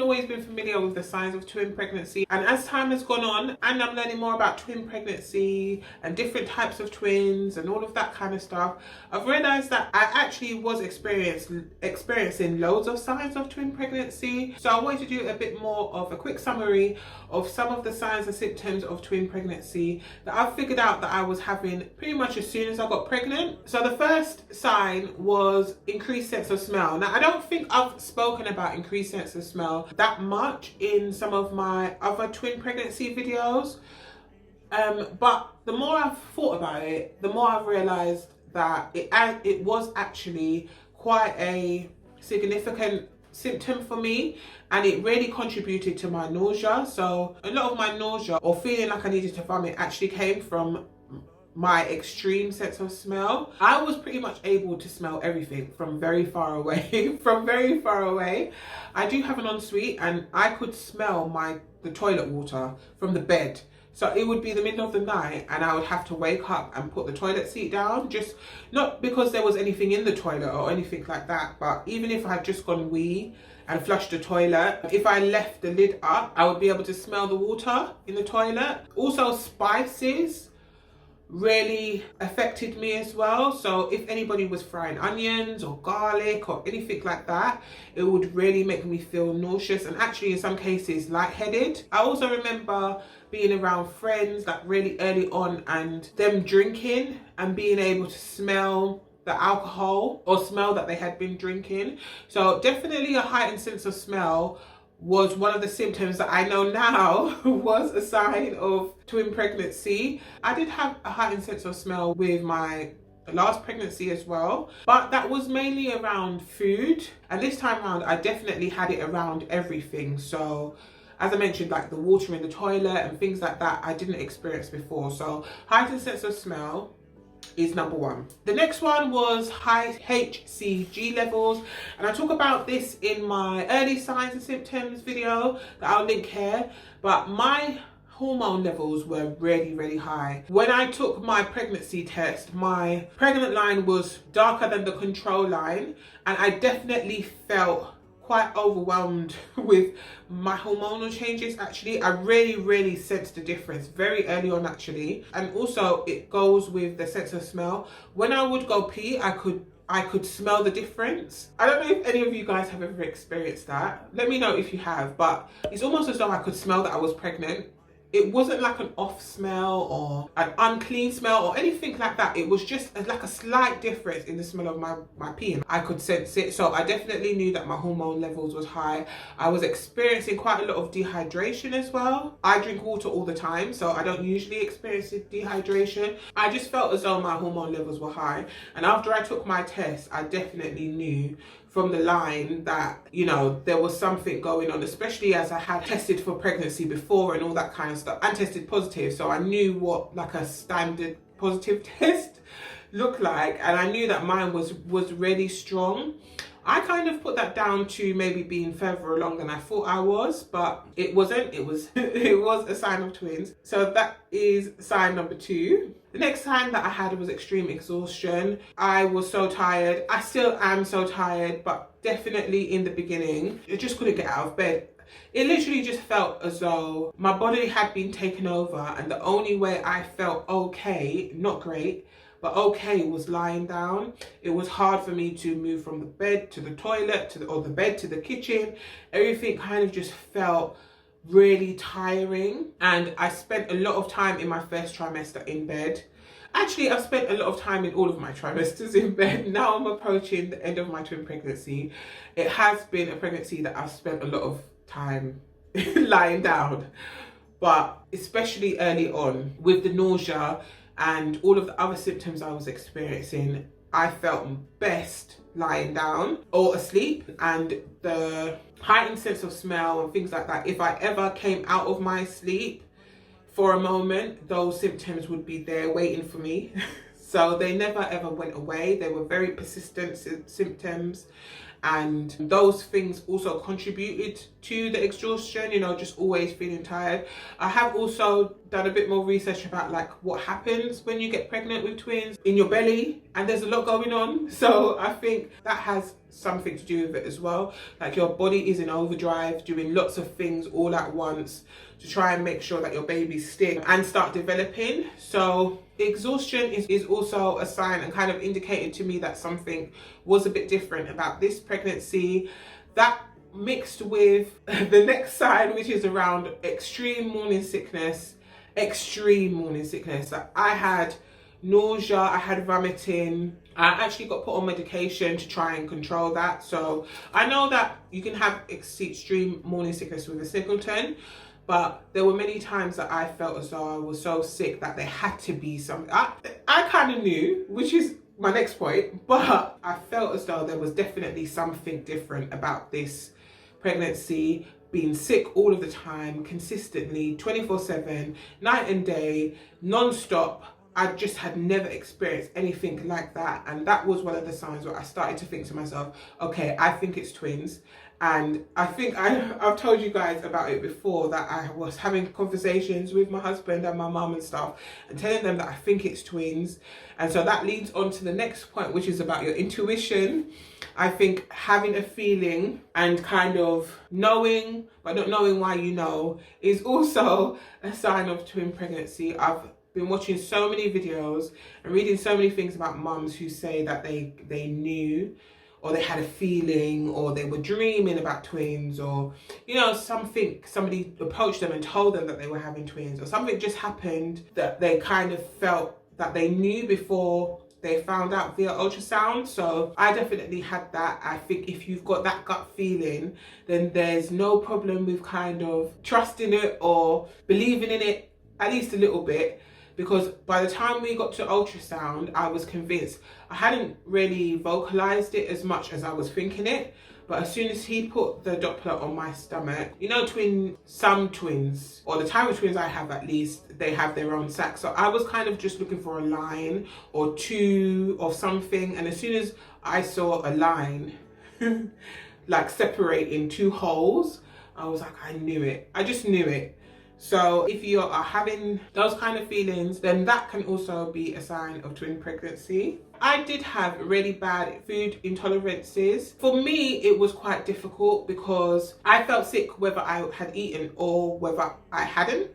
haven't always been familiar with the signs of twin pregnancy, and as time has gone on and I'm learning more about twin pregnancy and different types of twins and all of that kind of stuff, I've realized that I actually was experiencing loads of signs of twin pregnancy. So I wanted to do a bit more of a quick summary of some of the signs and symptoms of twin pregnancy that I've figured out that I was having pretty much as soon as I got pregnant. So the first sign was increased sense of smell. Now, I don't think I've spoken about increased sense of smell that much in some of my other twin pregnancy videos, but the more I've thought about it, the more I've realized that it was actually quite a significant symptom for me, and it really contributed to my nausea. So a lot of my nausea or feeling like I needed to vomit actually came from my extreme sense of smell. I was pretty much able to smell everything from very far away. From very far away. I do have an ensuite, and I could smell the toilet water from the bed. So it would be the middle of the night and I would have to wake up and put the toilet seat down, just not because there was anything in the toilet or anything like that, but even if I had just gone wee and flushed the toilet, if I left the lid up, I would be able to smell the water in the toilet. Also, spices really affected me as well. So if anybody was frying onions or garlic or anything like that, it would really make me feel nauseous and actually in some cases lightheaded. I also remember being around friends like really early on and them drinking and being able to smell the alcohol or smell that they had been drinking. So definitely a heightened sense of smell was one of the symptoms that I know now was a sign of twin pregnancy. I did have a heightened sense of smell with my last pregnancy as well, but that was mainly around food, and this time around I definitely had it around everything. So as I mentioned, like the water in the toilet and things like that, I didn't experience before. So heightened sense of smell is number one. The next one was high Hcg levels, and I talk about this in my early signs and symptoms video that I'll link here, but my hormone levels were really high. When I took my pregnancy test, my pregnant line was darker than the control line, and I definitely felt quite overwhelmed with my hormonal changes. Actually, I really sensed the difference very early on actually. And also it goes with the sense of smell. When I would go pee, I could smell the difference. I don't know if any of you guys have ever experienced that. Let me know if you have, but it's almost as though I could smell that I was pregnant. It wasn't like an off smell or an unclean smell or anything like that. It was just like a slight difference in the smell of my pee. I could sense it. So I definitely knew that my hormone levels was high. I was experiencing quite a lot of dehydration as well. I drink water all the time, so I don't usually experience dehydration. I just felt as though my hormone levels were high. And after I took my test, I definitely knew from the line that, you know, there was something going on, especially as I had tested for pregnancy before and all that kind of stuff and tested positive. So I knew what like a standard positive test looked like, and I knew that mine was really strong. I kind of put that down to maybe being further along than I thought I was, but it wasn't. It was it was a sign of twins. So that is sign number two. The next sign that I had was extreme exhaustion. I was so tired. I still am so tired, but definitely in the beginning, I just couldn't get out of bed. It literally just felt as though my body had been taken over, and the only way I felt okay, not great, but okay, was lying down. It was hard for me to move from the bed to the toilet or the bed to the kitchen. Everything kind of just felt really tiring, and I spent a lot of time in my first trimester in bed. Actually, I've spent a lot of time in all of my trimesters in bed. Now I'm approaching the end of my twin pregnancy. It has been a pregnancy that I've spent a lot of time lying down, but especially early on with the nausea and all of the other symptoms I was experiencing, I felt best lying down or asleep. And the heightened sense of smell and things like that, if I ever came out of my sleep for a moment, those symptoms would be there waiting for me. So they never ever went away. They were very persistent symptoms, and those things also contributed to the exhaustion, you know, just always feeling tired. I have also done a bit more research about like what happens when you get pregnant with twins in your belly. and there's a lot going on. So I think that has something to do with it as well. Like your body is in overdrive, doing lots of things all at once to try and make sure that your baby's stick and start developing. So exhaustion is also a sign and kind of indicating to me that something was a bit different about this pregnancy. That mixed with the next sign, which is around extreme morning sickness. Like I had nausea, I had vomiting. I actually got put on medication to try and control that. So I know that you can have extreme morning sickness with a singleton, but there were many times that I felt as though I was so sick that there had to be something. I kind of knew, which is my next point, but I felt as though there was definitely something different about this pregnancy. Being sick all of the time, consistently, 24/7, night and day, non-stop. I just had never experienced anything like that. And that was one of the signs where I started to think to myself, okay, I think it's twins. And I think I've told you guys about it before, that I was having conversations with my husband and my mum and stuff and telling them that I think it's twins. And so that leads on to the next point, which is about your intuition. I think having a feeling and kind of knowing, but not knowing why you know, is also a sign of twin pregnancy. I've been watching so many videos and reading so many things about mums who say that they knew, or they had a feeling, or they were dreaming about twins, or you know, somebody approached them and told them that they were having twins, or something just happened that they kind of felt that they knew before they found out via ultrasound. So I definitely had that. I think if you've got that gut feeling, then there's no problem with kind of trusting it or believing in it at least a little bit. Because by the time we got to ultrasound, I was convinced. I hadn't really vocalized it as much as I was thinking it. But as soon as he put the Doppler on my stomach, you know, some twins, or the type of twins I have at least, they have their own sac. So I was kind of just looking for a line or two or something. And as soon as I saw a line, like separating two holes, I was like, I knew it. I just knew it. So if you are having those kind of feelings, then that can also be a sign of twin pregnancy. I did have really bad food intolerances. For me, it was quite difficult because I felt sick whether I had eaten or whether I hadn't.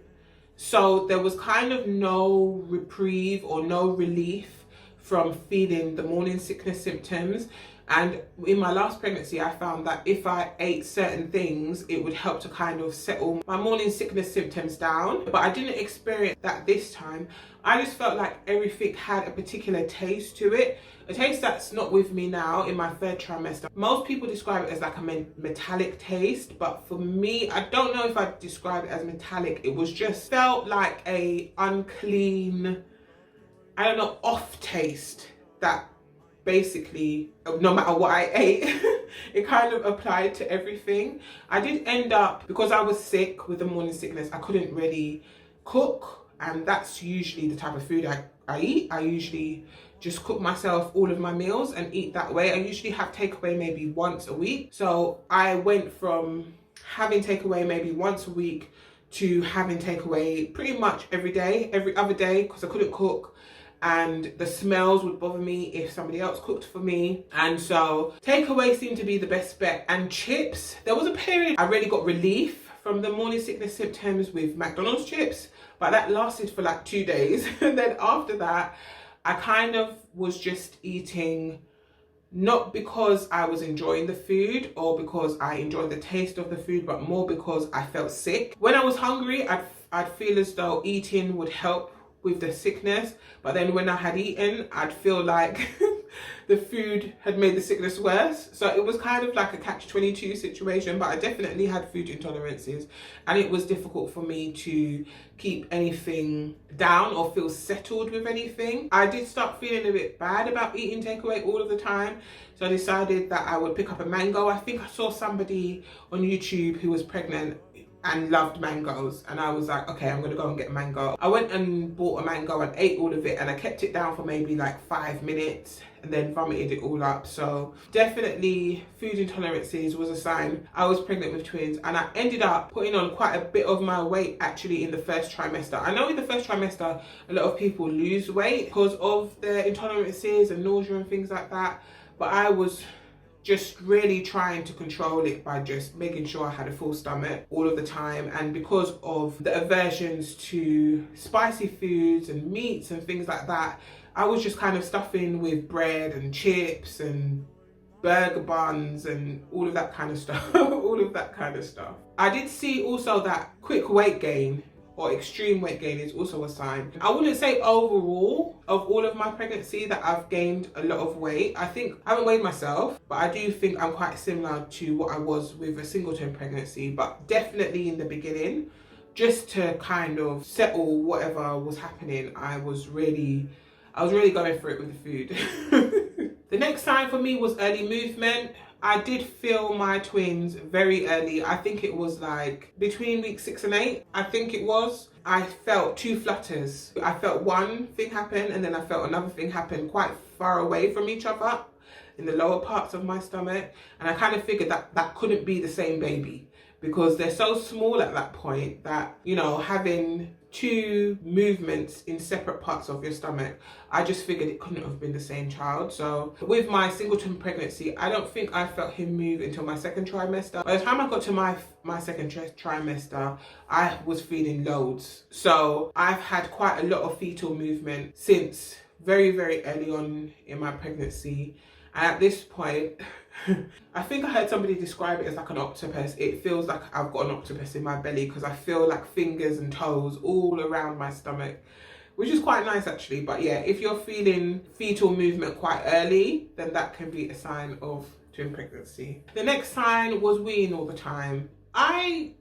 So there was kind of no reprieve or no relief from feeling the morning sickness symptoms. And in my last pregnancy, I found that if I ate certain things, it would help to kind of settle my morning sickness symptoms down. But I didn't experience that this time. I just felt like everything had a particular taste to it. A taste that's not with me now in my third trimester. Most people describe it as like a metallic taste, but for me, I don't know if I'd describe it as metallic. It was just felt like a unclean, I don't know, off taste that basically, no matter what I ate, it kind of applied to everything. I did end up, because I was sick with the morning sickness, I couldn't really cook, and that's usually the type of food I eat. I usually just cook myself all of my meals and eat that way. I usually have takeaway maybe once a week. So I went from having takeaway maybe once a week to having takeaway pretty much every day, every other day, because I couldn't cook. And the smells would bother me if somebody else cooked for me. And so takeaway seemed to be the best bet. And chips, there was a period I really got relief from the morning sickness symptoms with McDonald's chips, but that lasted for like 2 days. And then after that, I kind of was just eating, not because I was enjoying the food or because I enjoyed the taste of the food, but more because I felt sick. When I was hungry, I'd feel as though eating would help with the sickness, but then when I had eaten, I'd feel like the food had made the sickness worse. So it was kind of like a catch-22 situation, but I definitely had food intolerances, and it was difficult for me to keep anything down or feel settled with anything. I did start feeling a bit bad about eating takeaway all of the time, so I decided that I would pick up a mango. I think I saw somebody on YouTube who was pregnant, and loved mangoes, and I was like, okay, I'm gonna go and get a mango. I went and bought a mango and ate all of it, and I kept it down for maybe like 5 minutes and then vomited it all up. So definitely food intolerances was a sign I was pregnant with twins, and I ended up putting on quite a bit of my weight actually in the first trimester. I know in the first trimester a lot of people lose weight because of their intolerances and nausea and things like that, but I was just really trying to control it by just making sure I had a full stomach all of the time. And because of the aversions to spicy foods and meats and things like that, I was just kind of stuffing with bread and chips and burger buns and all of that kind of stuff. All of that kind of stuff. I did see also that quick weight gain or extreme weight gain is also a sign. I wouldn't say overall of all of my pregnancy that I've gained a lot of weight. I think I haven't weighed myself, but I do think I'm quite similar to what I was with a singleton pregnancy, but definitely in the beginning, just to kind of settle whatever was happening, I was really going for it with the food. The next sign for me was early movement. I did feel my twins very early. I think it was like between week 6 and 8, I think it was. I felt 2 flutters. I felt one thing happen and then I felt another thing happen quite far away from each other in the lower parts of my stomach. And I kind of figured that that couldn't be the same baby because they're so small at that point that, you know, having 2 movements in separate parts of your stomach, I just figured it couldn't have been the same child. So with my singleton pregnancy, I don't think I felt him move until my 2nd trimester. By the time I got to my 2nd trimester, I was feeling loads. So I've had quite a lot of fetal movement since very, very early on in my pregnancy. And at this point, I think I heard somebody describe it as like an octopus. It feels like I've got an octopus in my belly because I feel like fingers and toes all around my stomach, which is quite nice actually. But yeah, if you're feeling fetal movement quite early, then that can be a sign of twin pregnancy. The next sign was weeing all the time. I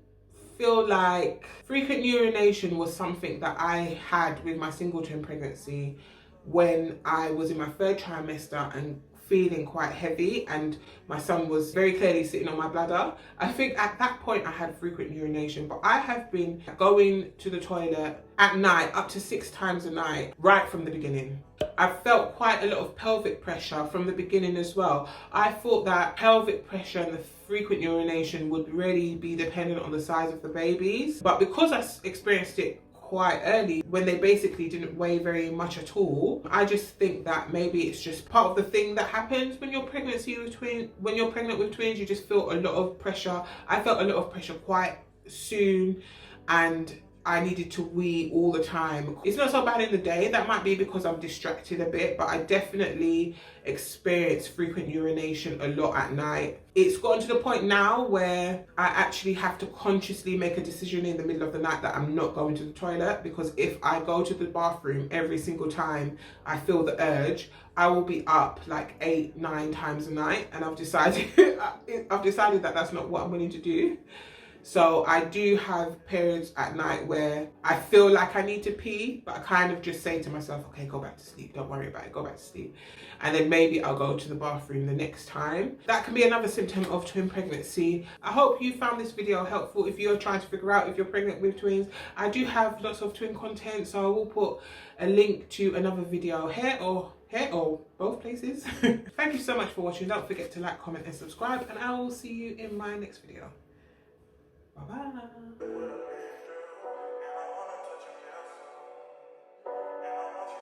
feel like frequent urination was something that I had with my singleton pregnancy when I was in my 3rd trimester and feeling quite heavy, and my son was very clearly sitting on my bladder. I think at that point I had frequent urination, but I have been going to the toilet at night up to 6 times a night right from the beginning. I felt quite a lot of pelvic pressure from the beginning as well. I thought that pelvic pressure and the frequent urination would really be dependent on the size of the babies, but because I experienced it quite early when they basically didn't weigh very much at all, I just think that maybe it's just part of the thing that happens when you're pregnant with twins. You just feel a lot of pressure. I felt a lot of pressure quite soon and I needed to wee all the time. It's not so bad in the day. That might be because I'm distracted a bit, but I definitely experience frequent urination a lot at night. It's gotten to the point now where I actually have to consciously make a decision in the middle of the night that I'm not going to the toilet, because if I go to the bathroom every single time I feel the urge, I will be up like 8-9 times a night, and I've decided that that's not what I'm willing to do. So I do have periods at night where I feel like I need to pee, but I kind of just say to myself, okay, go back to sleep. Don't worry about it. Go back to sleep. And then maybe I'll go to the bathroom the next time. That can be another symptom of twin pregnancy. I hope you found this video helpful if you're trying to figure out if you're pregnant with twins. I do have lots of twin content, so I will put a link to another video here or both places. Thank you so much for watching. Don't forget to like, comment and subscribe, and I will see you in my next video. Bye-bye.